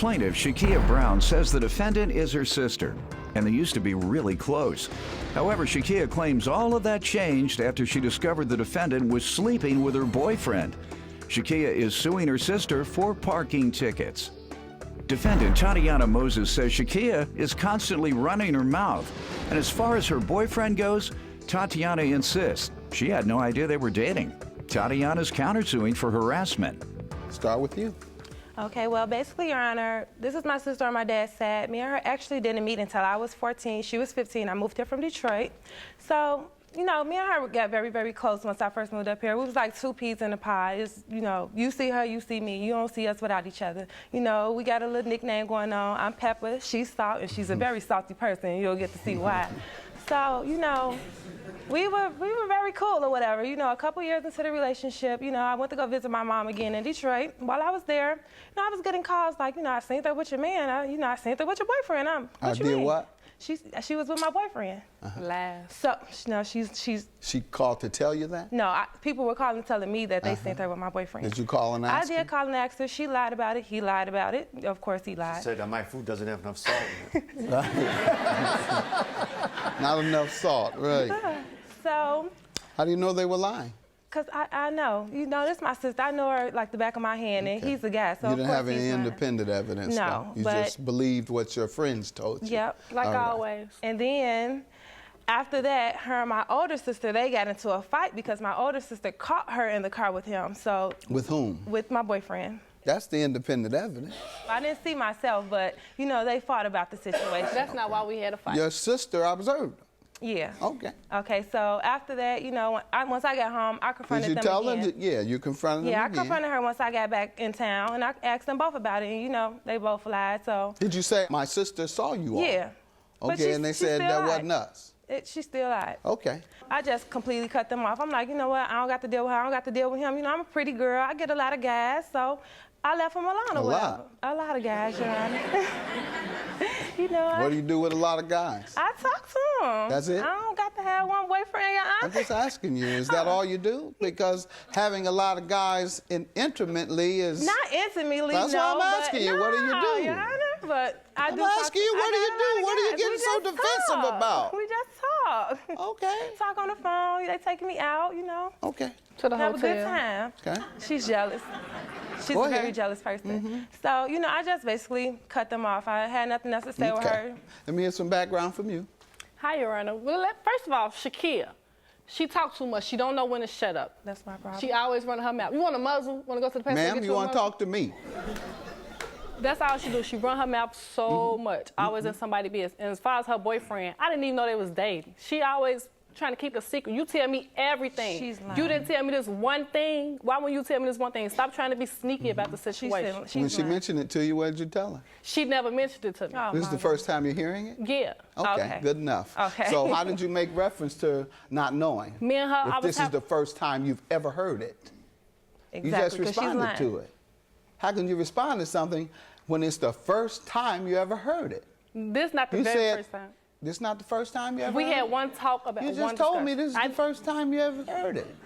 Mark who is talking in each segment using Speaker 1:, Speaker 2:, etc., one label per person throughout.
Speaker 1: Plaintiff Shakia Brown says the defendant is her sister, and they used to be really close. However, Shakia claims all of that changed after she discovered the defendant was sleeping with her boyfriend. Shakia is suing her sister for parking tickets. Defendant Tatiana Moses says Shakia is constantly running her mouth, and as far as her boyfriend goes, Tatiana insists she had no idea they were dating. Tatiana's countersuing for harassment.
Speaker 2: Start with you.
Speaker 3: Okay, well, basically, Your Honor, this is my sister on my dad's side. Me and her actually didn't meet until I was 14. She was 15. I moved here from Detroit. So, you know, me and her got very, very close once I first moved up here. We was like two peas in a pie. It's, you know, you see her, you see me. You don't see us without each other. You know, we got a little nickname going on. I'm Pepper, she's Salt, and she's a very salty person. You'll get to see why. So, you know, we were very cool or whatever. You know, a couple years into the relationship, you know, I went to go visit my mom again in Detroit. While I was there, you know, I was getting calls like, you know, I seen her with your man. I seen her with your boyfriend. What you mean?
Speaker 2: What?
Speaker 3: She was with my boyfriend.
Speaker 4: Last.
Speaker 3: So, no, she's.
Speaker 2: She called to tell you that?
Speaker 3: No, people were calling telling me that they sent her with my boyfriend.
Speaker 2: Did you call and ask
Speaker 3: I did call and ask her. She lied about it. He lied about it. Of course he lied.
Speaker 5: She said that my food doesn't have enough salt in it.
Speaker 2: Not enough salt, right.
Speaker 3: So.
Speaker 2: How do you know they were lying?
Speaker 3: Because I know. You know, this is my sister. I know her like the back of my hand, and he's a guy, so
Speaker 2: you
Speaker 3: of
Speaker 2: didn't
Speaker 3: course
Speaker 2: have any
Speaker 3: he's lying.
Speaker 2: independent evidence,
Speaker 3: No,
Speaker 2: though. You
Speaker 3: but
Speaker 2: just believed what your friends told you.
Speaker 3: Yep.
Speaker 4: Like
Speaker 2: All right.
Speaker 4: always.
Speaker 3: And then, after that, her and my older sister, they got into a fight because my older sister caught her in the car with him. So.
Speaker 2: With whom?
Speaker 3: With my boyfriend.
Speaker 2: That's the independent evidence.
Speaker 3: I didn't see myself, but, you know, they fought about the situation.
Speaker 4: That's not why we had a fight.
Speaker 2: Your sister observed.
Speaker 3: Yeah.
Speaker 2: Okay.
Speaker 3: Okay, so after that, you know, once I got home, I confronted
Speaker 2: Did you
Speaker 3: them
Speaker 2: tell
Speaker 3: again.
Speaker 2: her? Yeah, you confronted them
Speaker 3: Yeah, I
Speaker 2: again.
Speaker 3: confronted her once I got back in town, and I asked them both about it, and, you know, they both lied, so.
Speaker 2: Did you say, my sister saw you all?
Speaker 3: Yeah. But
Speaker 2: Okay, and they said that wasn't us?
Speaker 3: She still lied.
Speaker 2: Okay.
Speaker 3: I just completely cut them off. I'm like, you know what, I don't got to deal with her, I don't got to deal with him. You know, I'm a pretty girl, I get a lot of guys, so I left him alone or whatever. A lot of guys, Your Honor. You know,
Speaker 2: What do you do with a lot of guys?
Speaker 3: I talk to them.
Speaker 2: That's it?
Speaker 3: I don't got to have one boyfriend, Your Honor.
Speaker 2: I'm just asking you, is that all you do? Because having a lot of guys intimately is...
Speaker 3: Not intimately,
Speaker 2: That's
Speaker 3: no.
Speaker 2: why I'm asking you, what do you do?
Speaker 3: Your Honor, but I
Speaker 2: I'm
Speaker 3: do
Speaker 2: asking you, what do you do? What are you getting so defensive about?
Speaker 3: We just talk.
Speaker 2: Okay.
Speaker 3: Talk on the phone. They taking me out, you know.
Speaker 2: Okay.
Speaker 4: To the
Speaker 3: Have
Speaker 4: hotel.
Speaker 3: a good time.
Speaker 2: Okay.
Speaker 3: She's jealous. She's
Speaker 2: Go
Speaker 3: a very
Speaker 2: ahead.
Speaker 3: jealous person. So, you know, I just basically cut them off. I had nothing else to say with her.
Speaker 2: Let me hear some background from you.
Speaker 4: Hi, Your Honor. Well, first of all, Shakia, she talks too much. She don't know when to shut up.
Speaker 3: That's my problem.
Speaker 4: She always running her mouth. You want a muzzle? Want to go to the pastor?
Speaker 2: Ma'am, you want to talk to me?
Speaker 4: That's all she do. She run her mouth so much, always in somebody's business. And as far as her boyfriend, I didn't even know they was dating. She always trying to keep a secret. You tell me everything.
Speaker 3: She's lying.
Speaker 4: You didn't tell me this one thing. Why won't you tell me this one thing? Stop trying to be sneaky about the situation.
Speaker 2: When she mentioned it to you, what did you tell her?
Speaker 4: She never mentioned it to me.
Speaker 3: Oh,
Speaker 2: This is the first time you're hearing it?
Speaker 4: Yeah.
Speaker 2: Okay, good enough.
Speaker 3: Okay.
Speaker 2: So how did you make reference to not knowing?
Speaker 4: Me and her,
Speaker 2: If this is the first time you've ever heard it.
Speaker 3: Exactly,
Speaker 2: You just
Speaker 3: 'cause she's
Speaker 2: responded
Speaker 3: lying.
Speaker 2: to it. How can you respond to something when it's the first time you ever heard it?
Speaker 4: This not the
Speaker 2: You
Speaker 4: very
Speaker 2: said
Speaker 4: first time.
Speaker 2: this not the first time you ever
Speaker 4: We
Speaker 2: heard
Speaker 4: had
Speaker 2: it?
Speaker 4: one talk about
Speaker 2: You
Speaker 4: one
Speaker 2: just told me this
Speaker 4: discussion.
Speaker 2: is the first time you ever heard it.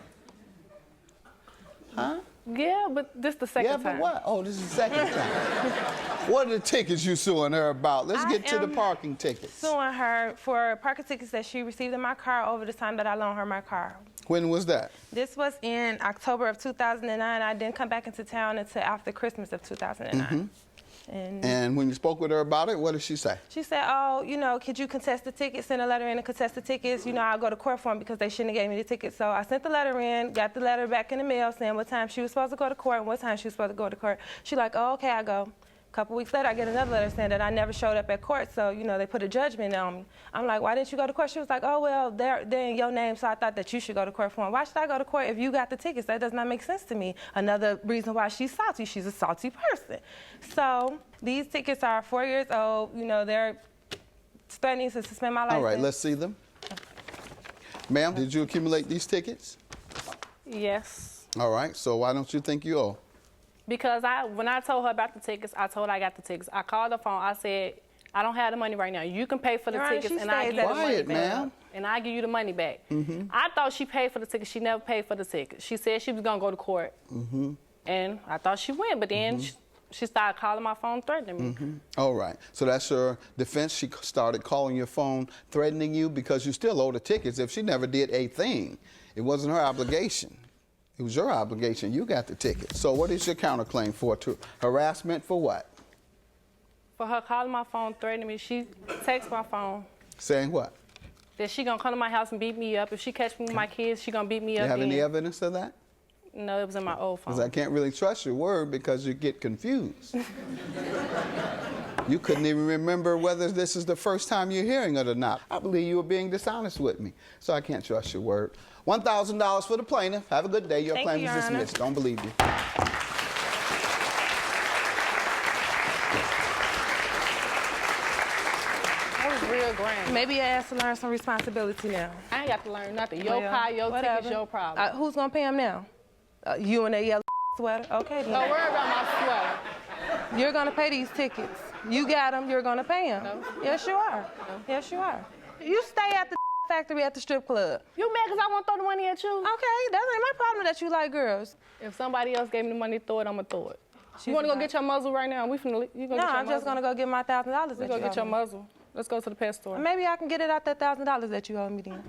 Speaker 2: Huh?
Speaker 4: Yeah, but this the second
Speaker 2: Yeah,
Speaker 4: time.
Speaker 2: but what? Oh, this is the second time. What are the tickets you suing her about? Let's get to the parking tickets.
Speaker 3: Suing her for parking tickets that she received in my car over the time that I loaned her my car.
Speaker 2: When was that?
Speaker 3: This was in October of 2009. I didn't come back into town until after Christmas of 2009.
Speaker 2: And when you spoke with her about it, what did she say?
Speaker 3: She said, oh, you know, could you contest the tickets, send a letter in and contest the tickets? You know, I'll go to court for them because they shouldn't have gave me the tickets. So I sent the letter in, got the letter back in the mail saying what time she was supposed to go to court and what time she was supposed to go to court. She like, oh, okay, I go. A couple weeks later, I get another letter saying that I never showed up at court, so, you know, they put a judgment on me. I'm like, why didn't you go to court? She was like, oh, well, they're in your name, so I thought that you should go to court for them. Why should I go to court if you got the tickets? That does not make sense to me. Another reason why she's salty, she's a salty person. So these tickets are 4 years old. You know, they're threatening to suspend my license.
Speaker 2: All right, let's see them. Ma'am, did you accumulate these tickets?
Speaker 4: Yes.
Speaker 2: All right, so why don't you think you owe?
Speaker 4: Because when I told her about the tickets, I told her I got the tickets. I called the phone. I said, I don't have the money right now. You can pay for the
Speaker 3: Your Honor,
Speaker 4: tickets,
Speaker 3: she
Speaker 4: and I
Speaker 3: stated
Speaker 4: give you the money
Speaker 2: Quiet,
Speaker 4: back.
Speaker 2: ma'am.
Speaker 4: And I give you the money back. I thought she paid for the tickets. She never paid for the tickets. She said she was gonna go to court, and I thought she went. But then she started calling my phone, threatening me.
Speaker 2: All right. So that's your defense. She started calling your phone, threatening you because you still owe the tickets if she never did a thing. It wasn't her obligation. It was your obligation. You got the ticket. So what is your counterclaim for? Harassment for what?
Speaker 4: For her calling my phone, threatening me, she texted my phone.
Speaker 2: Saying what?
Speaker 4: That she gonna come to my house and beat me up. If she catch me with my kids, she gonna beat me up.
Speaker 2: You have any
Speaker 4: then.
Speaker 2: evidence of that?
Speaker 4: No, it was in my old phone.
Speaker 2: Because I can't really trust your word because you get confused. You couldn't even remember whether this is the first time you're hearing it or not. I believe you were being dishonest with me, so I can't trust your word. $1,000 for the plaintiff. Have a good day. Your
Speaker 3: Thank
Speaker 2: claim
Speaker 3: you,
Speaker 2: is
Speaker 3: Your Honor.
Speaker 2: dismissed. Don't believe you.
Speaker 4: That was real grand.
Speaker 3: Maybe you asked to learn some responsibility now.
Speaker 4: I ain't got to learn nothing. Your
Speaker 3: Well,
Speaker 4: car, your
Speaker 3: whatever.
Speaker 4: ticket's your problem.
Speaker 3: Who's gonna pay him now? You and that yellow sweater? Okay, then.
Speaker 4: Don't worry about my sweater.
Speaker 3: You're gonna pay these tickets. You got them, you're gonna pay them.
Speaker 4: No.
Speaker 3: Yes, you are.
Speaker 4: No.
Speaker 3: Yes, you are. You stay at the factory at the strip club.
Speaker 4: You mad because I want to throw the money at you?
Speaker 3: Okay, that ain't my problem that you like girls.
Speaker 4: If somebody else gave me the money to throw it, I'm going to throw it.
Speaker 3: She's
Speaker 4: You want to go
Speaker 3: not-
Speaker 4: get your muzzle right now? You gonna
Speaker 3: No,
Speaker 4: get your
Speaker 3: I'm just
Speaker 4: muzzle?
Speaker 3: gonna go get my $1,000
Speaker 4: We
Speaker 3: that
Speaker 4: go
Speaker 3: you
Speaker 4: get
Speaker 3: owe
Speaker 4: your
Speaker 3: me.
Speaker 4: muzzle. Let's go to the pet store.
Speaker 3: Maybe I can get it out that $1,000 that you owe me then.